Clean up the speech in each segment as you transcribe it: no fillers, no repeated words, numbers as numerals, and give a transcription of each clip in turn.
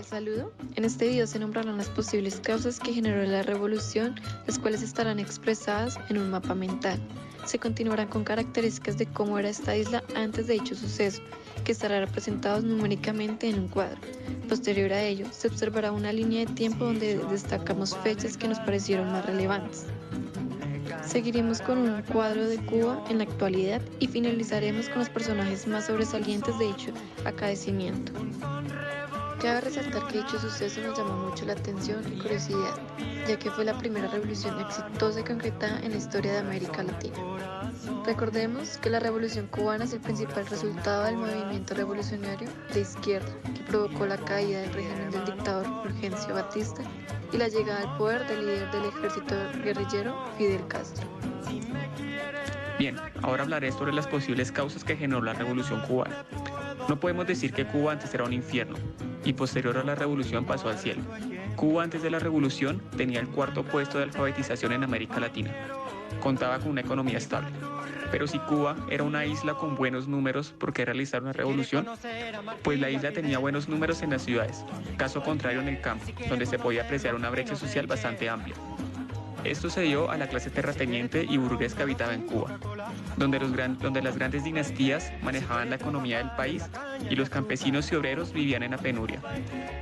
cordial saludo. En este video se nombrarán las posibles causas que generó la revolución, las cuales estarán expresadas en un mapa mental. Se continuarán con características de cómo era esta isla antes de dicho suceso, que estará representados numéricamente en un cuadro. Posterior a ello, se observará una línea de tiempo donde destacamos fechas que nos parecieron más relevantes. Seguiremos con un cuadro de Cuba en la actualidad y finalizaremos con los personajes más sobresalientes de dicho acontecimiento. Cabe resaltar que dicho suceso nos llamó mucho la atención y curiosidad, ya que fue la primera revolución exitosa y concretada en la historia de América Latina. Recordemos que la revolución cubana es el principal resultado del movimiento revolucionario de izquierda que provocó la caída del régimen del dictador Fulgencio Batista y la llegada al poder del líder del ejército guerrillero Fidel Castro. Bien, ahora hablaré sobre las posibles causas que generó la revolución cubana. No podemos decir que Cuba antes era un infierno y posterior a la revolución pasó al cielo. Cuba antes de la revolución tenía el cuarto puesto de alfabetización en América Latina. Contaba con una economía estable. Pero si Cuba era una isla con buenos números, ¿por qué realizar una revolución? Pues la isla tenía buenos números en las ciudades, caso contrario en el campo, donde se podía apreciar una brecha social bastante amplia. Esto se dio a la clase terrateniente y burgués que habitaba en Cuba, donde las grandes dinastías manejaban la economía del país y los campesinos y obreros vivían en la penuria,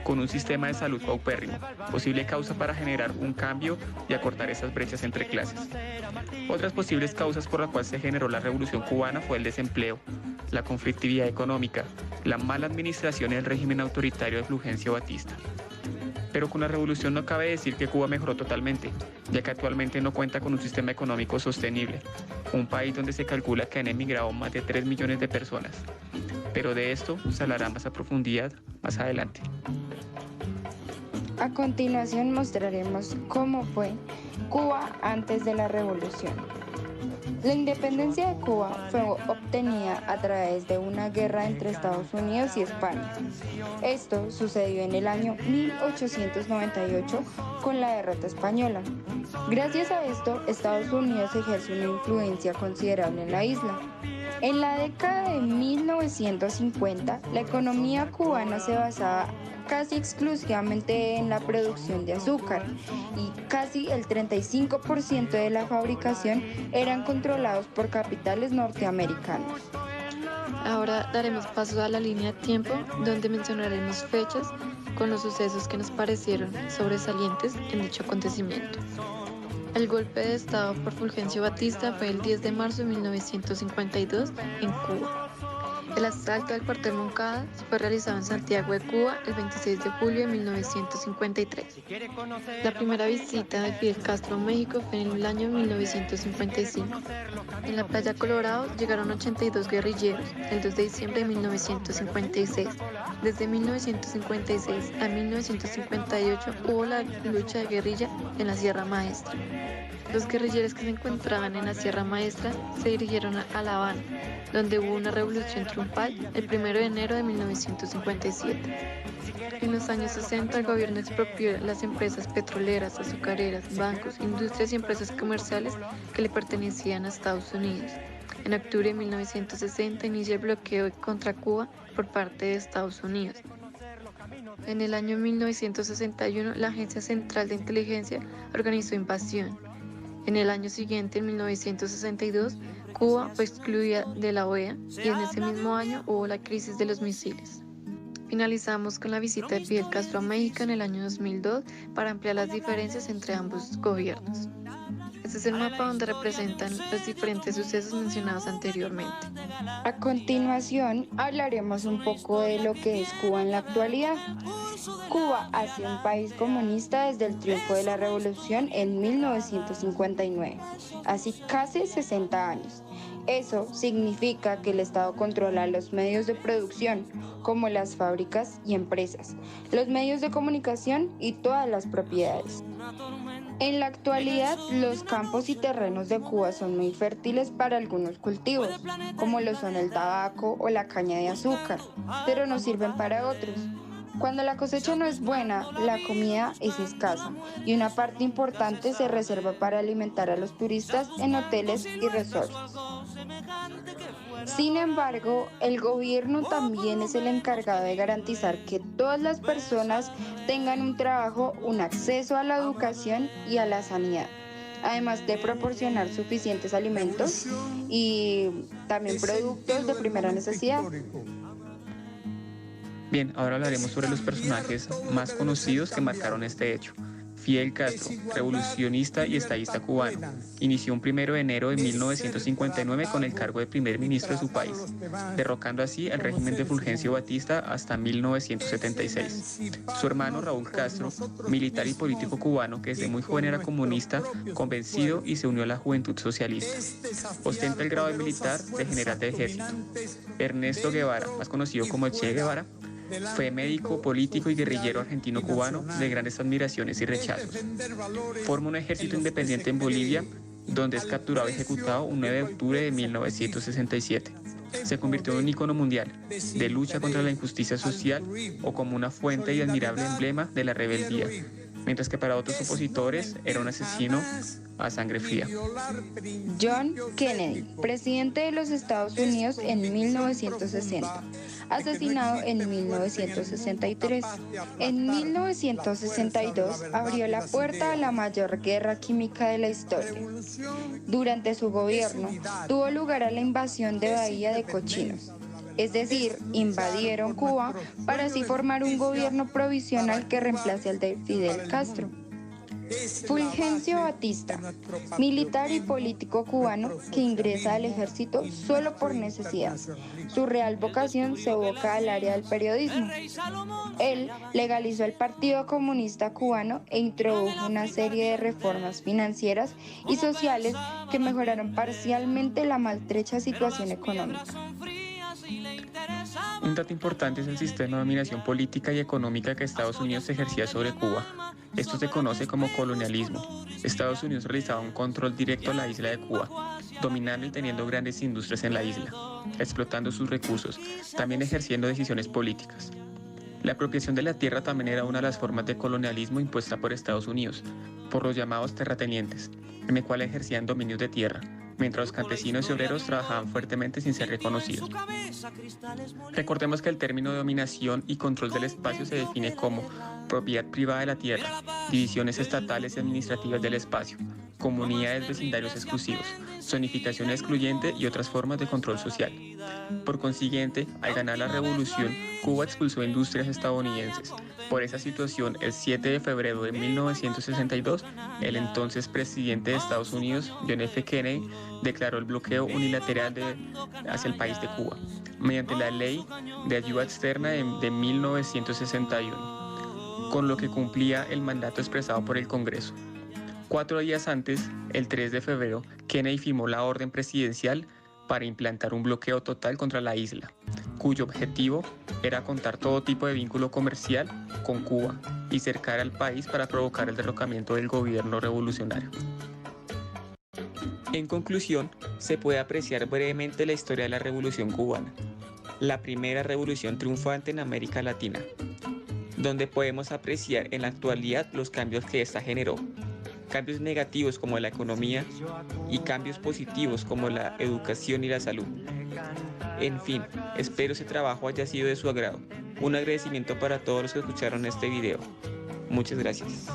con un sistema de salud paupérrimo, posible causa para generar un cambio y acortar esas brechas entre clases. Otras posibles causas por las cuales se generó la revolución cubana fue el desempleo, la conflictividad económica, la mala administración y el régimen autoritario de Fulgencio Batista. Pero con la revolución no cabe decir que Cuba mejoró totalmente, ya que actualmente no cuenta con un sistema económico sostenible, un país donde se calcula que han emigrado más de 3 millones de personas. Pero de esto se hablará más a profundidad más adelante. A continuación mostraremos cómo fue Cuba antes de la revolución. La independencia de Cuba fue obtenida a través de una guerra entre Estados Unidos y España. Esto sucedió en el año 1898 con la derrota española. Gracias a esto, Estados Unidos ejerce una influencia considerable en la isla. En la década de 1950, la economía cubana se basaba casi exclusivamente en la producción de azúcar y casi el 35% de la fabricación eran controlados por capitales norteamericanos. Ahora daremos paso a la línea de tiempo donde mencionaremos fechas con los sucesos que nos parecieron sobresalientes en dicho acontecimiento. El golpe de estado por Fulgencio Batista fue el 10 de marzo de 1952 en Cuba. El asalto al cuartel Moncada fue realizado en Santiago de Cuba el 26 de julio de 1953. La primera visita de Fidel Castro a México fue en el año 1955. En la playa Colorado llegaron 82 guerrilleros el 2 de diciembre de 1956. Desde 1956 a 1958 hubo la lucha de guerrilla en la Sierra Maestra. Los guerrilleros que se encontraban en la Sierra Maestra se dirigieron a La Habana, donde hubo una revolución triunfal el 1 de enero de 1957. En los años 60 el gobierno expropió las empresas petroleras, azucareras, bancos, industrias y empresas comerciales que le pertenecían a Estados Unidos. En octubre de 1960 inicia el bloqueo contra Cuba por parte de Estados Unidos. En el año 1961 la Agencia Central de Inteligencia organizó invasión. En el año siguiente, en 1962, Cuba fue excluida de la OEA y en ese mismo año hubo la crisis de los misiles. Finalizamos con la visita de Fidel Castro a México en el año 2002 para ampliar las diferencias entre ambos gobiernos. Este es el mapa donde representan los diferentes sucesos mencionados anteriormente. A continuación hablaremos un poco de lo que es Cuba en la actualidad. Cuba ha sido un país comunista desde el triunfo de la revolución en 1959, así casi 60 años. Eso significa que el Estado controla los medios de producción, como las fábricas y empresas, los medios de comunicación y todas las propiedades. En la actualidad, los campos y terrenos de Cuba son muy fértiles para algunos cultivos, como lo son el tabaco o la caña de azúcar, pero no sirven para otros. Cuando la cosecha no es buena, la comida es escasa y una parte importante se reserva para alimentar a los turistas en hoteles y resorts. Sin embargo, el gobierno también es el encargado de garantizar que todas las personas tengan un trabajo, un acceso a la educación y a la sanidad, además de proporcionar suficientes alimentos y también productos de primera necesidad. Bien, ahora hablaremos sobre los personajes más conocidos que marcaron este hecho. Fidel Castro, revolucionista y estadista cubano, inició un 1 de enero de 1959 con el cargo de primer ministro de su país, derrocando así el régimen de Fulgencio Batista hasta 1976. Su hermano Raúl Castro, militar y político cubano que desde muy joven era comunista, convencido y se unió a la Juventud Socialista. Ostenta el grado de militar de general de ejército. Ernesto Guevara, más conocido como Che Guevara, fue médico, político y guerrillero argentino-cubano de grandes admiraciones y rechazos. Forma un ejército independiente en Bolivia, donde es capturado y ejecutado un 9 de octubre de 1967. Se convirtió en un ícono mundial de lucha contra la injusticia social o como una fuente y admirable emblema de la rebeldía, mientras que para otros opositores era un asesino a sangre fría. John Kennedy, presidente de los Estados Unidos en 1960, asesinado en 1963. En 1962 abrió la puerta a la mayor guerra química de la historia. Durante su gobierno tuvo lugar la invasión de Bahía de Cochinos, es decir, invadieron Cuba para así formar un gobierno provisional que reemplace al de Fidel Castro. Fulgencio Batista, militar y político cubano que ingresa al ejército solo por necesidad. Su real vocación se evoca al área del periodismo. Él legalizó el Partido Comunista Cubano e introdujo una serie de reformas financieras y sociales que mejoraron parcialmente la maltrecha situación económica. Un dato importante es el sistema de dominación política y económica que Estados Unidos ejercía sobre Cuba. Esto se conoce como colonialismo. Estados Unidos realizaba un control directo a la isla de Cuba, dominando y teniendo grandes industrias en la isla, explotando sus recursos, también ejerciendo decisiones políticas. La apropiación de la tierra también era una de las formas de colonialismo impuesta por Estados Unidos, por los llamados terratenientes, en el cual ejercían dominios de tierra, mientras los campesinos y obreros trabajaban fuertemente sin ser reconocidos. Recordemos que el término de dominación y control del espacio se define como propiedad privada de la tierra, divisiones estatales y administrativas del espacio, comunidades vecindarios exclusivos, zonificación excluyente y otras formas de control social. Por consiguiente, al ganar la revolución, Cuba expulsó industrias estadounidenses. Por esa situación, el 7 de febrero de 1962, el entonces presidente de Estados Unidos, John F. Kennedy, declaró el bloqueo unilateral hacia el país de Cuba, mediante la Ley de Ayuda Externa de 1961, con lo que cumplía el mandato expresado por el Congreso. 4 días antes, el 3 de febrero, Kennedy firmó la orden presidencial para implantar un bloqueo total contra la isla, cuyo objetivo era contar todo tipo de vínculo comercial con Cuba y cercar al país para provocar el derrocamiento del gobierno revolucionario. En conclusión, se puede apreciar brevemente la historia de la Revolución Cubana, la primera revolución triunfante en América Latina, donde podemos apreciar en la actualidad los cambios que esta generó, cambios negativos como la economía y cambios positivos como la educación y la salud. En fin, espero ese trabajo haya sido de su agrado. Un agradecimiento para todos los que escucharon este video. Muchas gracias.